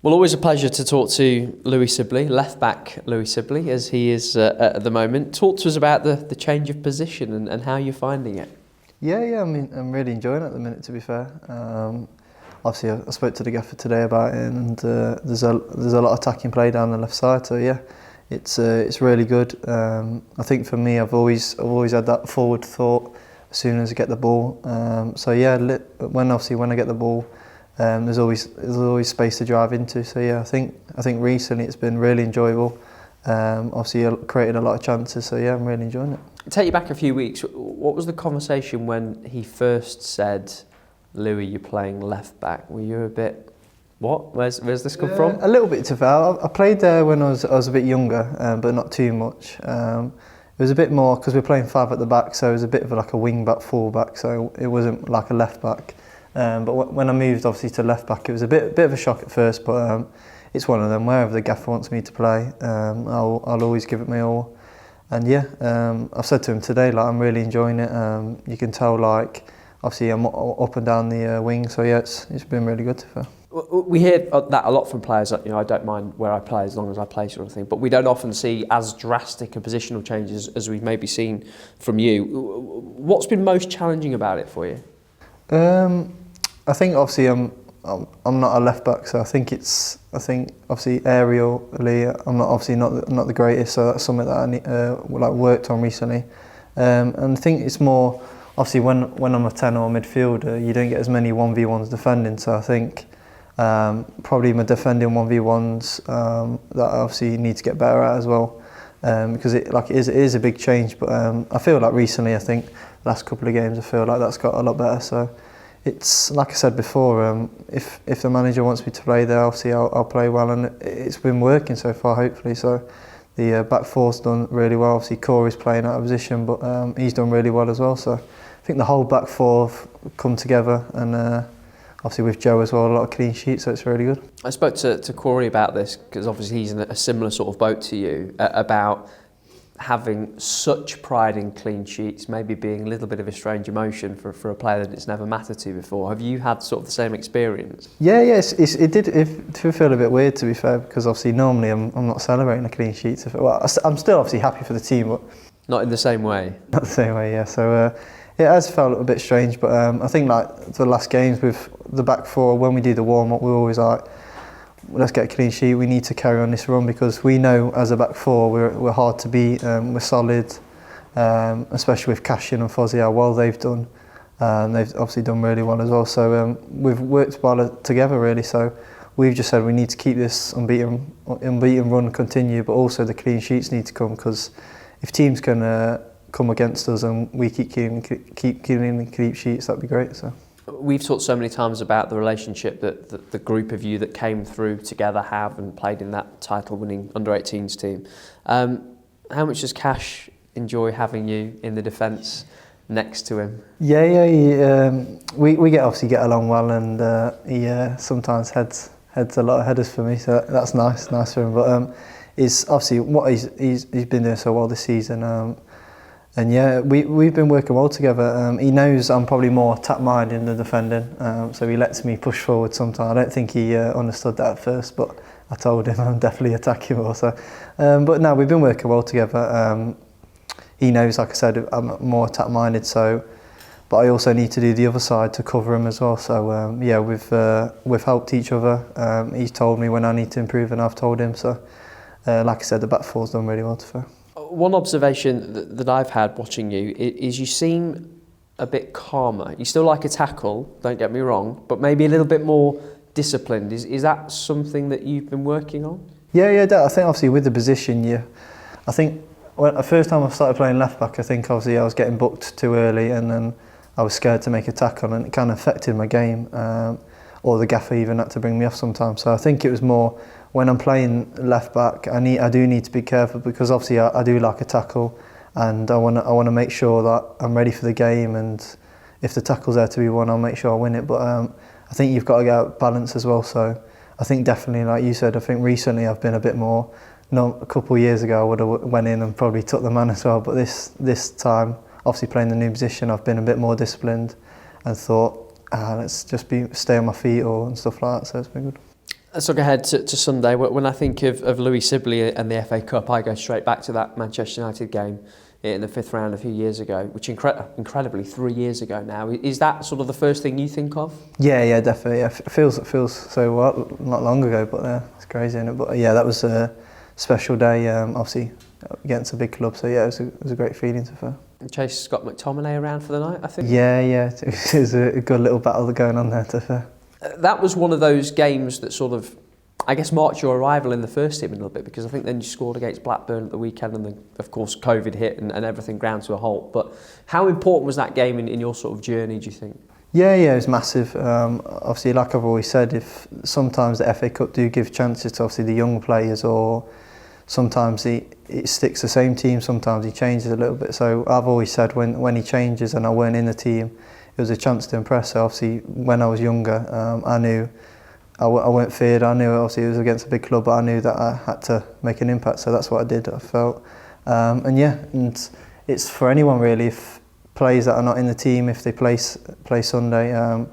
Well, always a pleasure to talk to Louie Sibley, left back Louie Sibley, as he is at the moment. Talk to us about the change of position and how you're finding it. Yeah, I mean, I'm really enjoying it at the minute, to be fair. Obviously, I spoke to the gaffer today about it, and there's a lot of attacking play down the left side. So yeah, it's really good. I think for me, I've always had that forward thought as soon as I get the ball. So yeah, when I get the ball, there's always space to drive into. So yeah, I think recently it's been really enjoyable. Obviously, created a lot of chances. So yeah, I'm really enjoying it. Take you back a few weeks. What was the conversation when he first said, "Louie, you're playing left back"? Were you a bit, what? Where's this come from? A little bit, to be fair. I played there when I was a bit younger, but not too much. It was a bit more because we're playing 5 at the back, so it was a bit of like a wing back, full back. So it wasn't like a left back. But when I moved obviously to left back, it was a bit of a shock at first. But it's one of them. Wherever the gaffer wants me to play, I'll always give it my all. And yeah, I've said to him today, like, I'm really enjoying it. You can tell, like, obviously I'm up and down the wing, so yeah, it's been really good to feel. We hear that a lot from players, you know, I don't mind where I play as long as I play, sort of thing, but we don't often see as drastic a positional changes as we've maybe seen from you. What's been most challenging about it for you? I think obviously I'm not a left back, so I think obviously aerially I'm not the greatest, so that's something that I worked on recently. And I think it's more obviously when I'm a 10 or midfielder, you don't get as many 1v1s defending, so I think probably my defending 1v1s that I obviously need to get better at as well, because it is a big change. But I feel like recently, I think the last couple of games, I feel like that's got a lot better. So it's like I said before, if the manager wants me to play there, obviously I'll play well, and it's been working so far, hopefully. So the back four's done really well. Obviously Corey's playing out of position, but he's done really well as well. So I think the whole back four have come together, and obviously with Joe as well, a lot of clean sheets, so it's really good. I spoke to Corey about this, because obviously he's in a similar sort of boat to you, about having such pride in clean sheets, maybe being a little bit of a strange emotion for a player that it's never mattered to before. Have you had sort of the same experience? Yeah, it did feel a bit weird, to be fair, because obviously normally I'm not celebrating a clean sheet. Well, I'm still obviously happy for the team, but not in the same way. Not the same way, yeah. So it has felt a bit strange, but I think like the last games with the back four, when we do the warm up, we're always like, let's get a clean sheet. We need to carry on this run, because we know as a back four we're hard to beat. We're solid, especially with Cashin and Fozzie, how well they've done. They've obviously done really well as well. So we've worked well together, really. So we've just said we need to keep this unbeaten run continue, but also the clean sheets need to come, because if teams can come against us and we keep keeping clean sheets, that'd be great. So. We've talked so many times about the relationship that the group of you that came through together have and played in that title-winning under-18s team. How much does Cash enjoy having you in the defence next to him? Yeah. We obviously get along well, and he sometimes heads a lot of headers for me, so that's nice for him. But is obviously what he's been doing so well this season. And yeah, we've been working well together. He knows I'm probably more attack-minded in the defending, so he lets me push forward sometimes. I don't think he understood that at first, but I told him I'm definitely attacking more. So, but no, we've been working well together. He knows, like I said, I'm more attack-minded, so, but I also need to do the other side to cover him as well. So yeah, we've helped each other. He's told me when I need to improve, and I've told him. So, like I said, the back four's done really well to fair. One observation that I've had watching you is you seem a bit calmer. You still like a tackle, don't get me wrong, but maybe a little bit more disciplined. Is that something that you've been working on? Yeah, I think obviously with the position, I think the first time I started playing left back, I think obviously I was getting booked too early, and then I was scared to make a tackle, and it kind of affected my game. Or the gaffer even had to bring me off sometimes. So I think it was more, when I'm playing left back, I do need to be careful, because obviously I do like a tackle, and I want to make sure that I'm ready for the game, and if the tackle's there to be won, I'll make sure I win it. But I think you've got to get balance as well. So I think definitely, like you said, I think recently I've been a bit more. No, a couple of years ago I would have went in and probably took the man as well. But this time, obviously playing the new position, I've been a bit more disciplined and thought, let's just stay on my feet and stuff like that. So it's been good. Let's look ahead to Sunday. When I think of Louie Sibley and the FA Cup, I go straight back to that Manchester United game in the 5th round a few years ago, which incredibly 3 years ago now. Is that sort of the first thing you think of? Yeah, definitely. Yeah, it feels so not long ago, but it's crazy, isn't it? But yeah, that was a special day. Obviously against a big club, so yeah, it was a great feeling to feel. Chase Scott McTominay around for the night, I think. Yeah, it was a good little battle going on there to fair. That was one of those games that sort of, I guess, marked your arrival in the first team a little bit, because I think then you scored against Blackburn at the weekend, and then of course COVID hit and everything ground to a halt. But how important was that game in your sort of journey, do you think? Yeah, it was massive. Obviously, like I've always said, if sometimes the FA Cup do give chances to obviously the young players, or sometimes it sticks the same team, sometimes he changes a little bit. So I've always said when he changes and I weren't in the team, it was a chance to impress. So obviously, when I was younger, I knew I weren't feared. I knew obviously it was against a big club, but I knew that I had to make an impact. So that's what I did. I felt, and it's for anyone really. If players that are not in the team, if they play Sunday,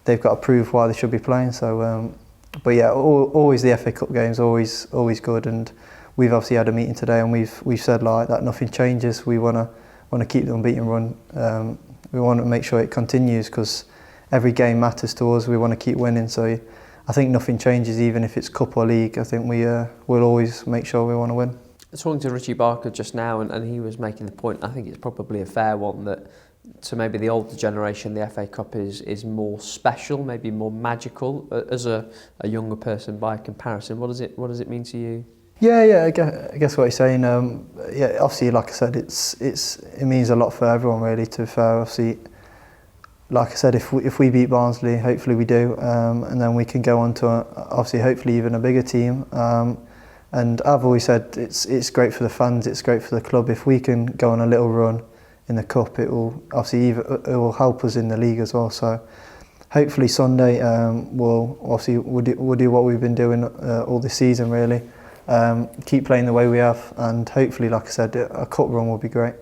they've got to prove why they should be playing. So, but yeah, always the FA Cup games, always good. And we've obviously had a meeting today, and we've said like that nothing changes. We want to keep the unbeaten run. We want to make sure it continues, because every game matters to us. We want to keep winning. So I think nothing changes, even if it's cup or league. I think we'll always make sure we want to win. Talking to Richie Barker just now, and he was making the point, I think it's probably a fair one, that to maybe the older generation, the FA Cup is more special, maybe more magical as a younger person by comparison. What does it mean to you? Yeah, I guess what you're saying. Yeah, obviously, like I said, it means a lot for everyone really. To fair, obviously, like I said, if we beat Barnsley, hopefully we do, and then we can go on to obviously hopefully even a bigger team. And I've always said it's great for the fans, it's great for the club. If we can go on a little run in the cup, it will help us in the league as well. So hopefully Sunday we'll do what we've been doing all this season really. Keep playing the way we have, and hopefully, like I said, a cup run will be great.